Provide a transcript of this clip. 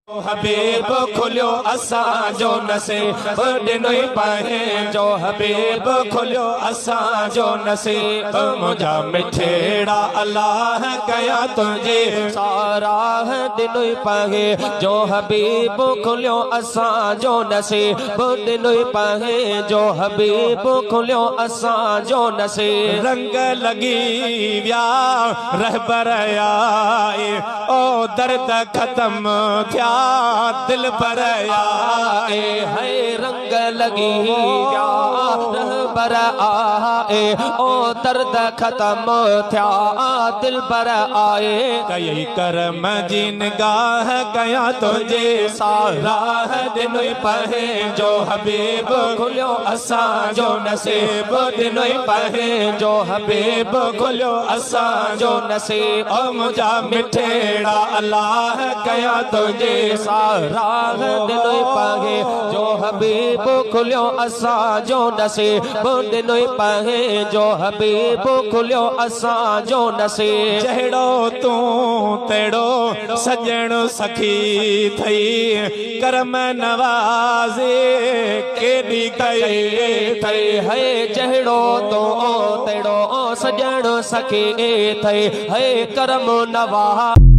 हबीब खुलियो असां जो नसीब ॾिनई पहे जो हबीब खुलियो असां जो नसीब मुंहिंजा मिठेड़ा अल्लाह कया तुंहिंजी साराह ॾिनई पहे जो हबीब खुलियो असां जो नसीब ॾिनई पहे जो हबीब खुलियो असां जो नसीब रंग लगी विया रहबर आए ओ दर्द खत्म थिया दिल पर आए है रंग लगी रहबर आए ओ दर्द खत्म थिया दिल पर आए कई करम जी निगाह कया तुझे साराह दिनोई पहे जो हबीब खुलियो असां जो नसीब दिनोई पहे जो हबीब खुलियो असां जो नसीब ओ मुंहिंजा मिठेड़ा अल्लाह कया तुझे साराह दिनोई पहे जो हबीब खुलियो असां जो नसीब दिनोई पहे जो हबीब खुलियो असां जो नसीब जहिड़ो तूं तेड़ो सजण सखी थई करम नवाज़े केॾी कई थई है जहिड़ो तूं तेड़ो सजण सखी थई है करम नवाज़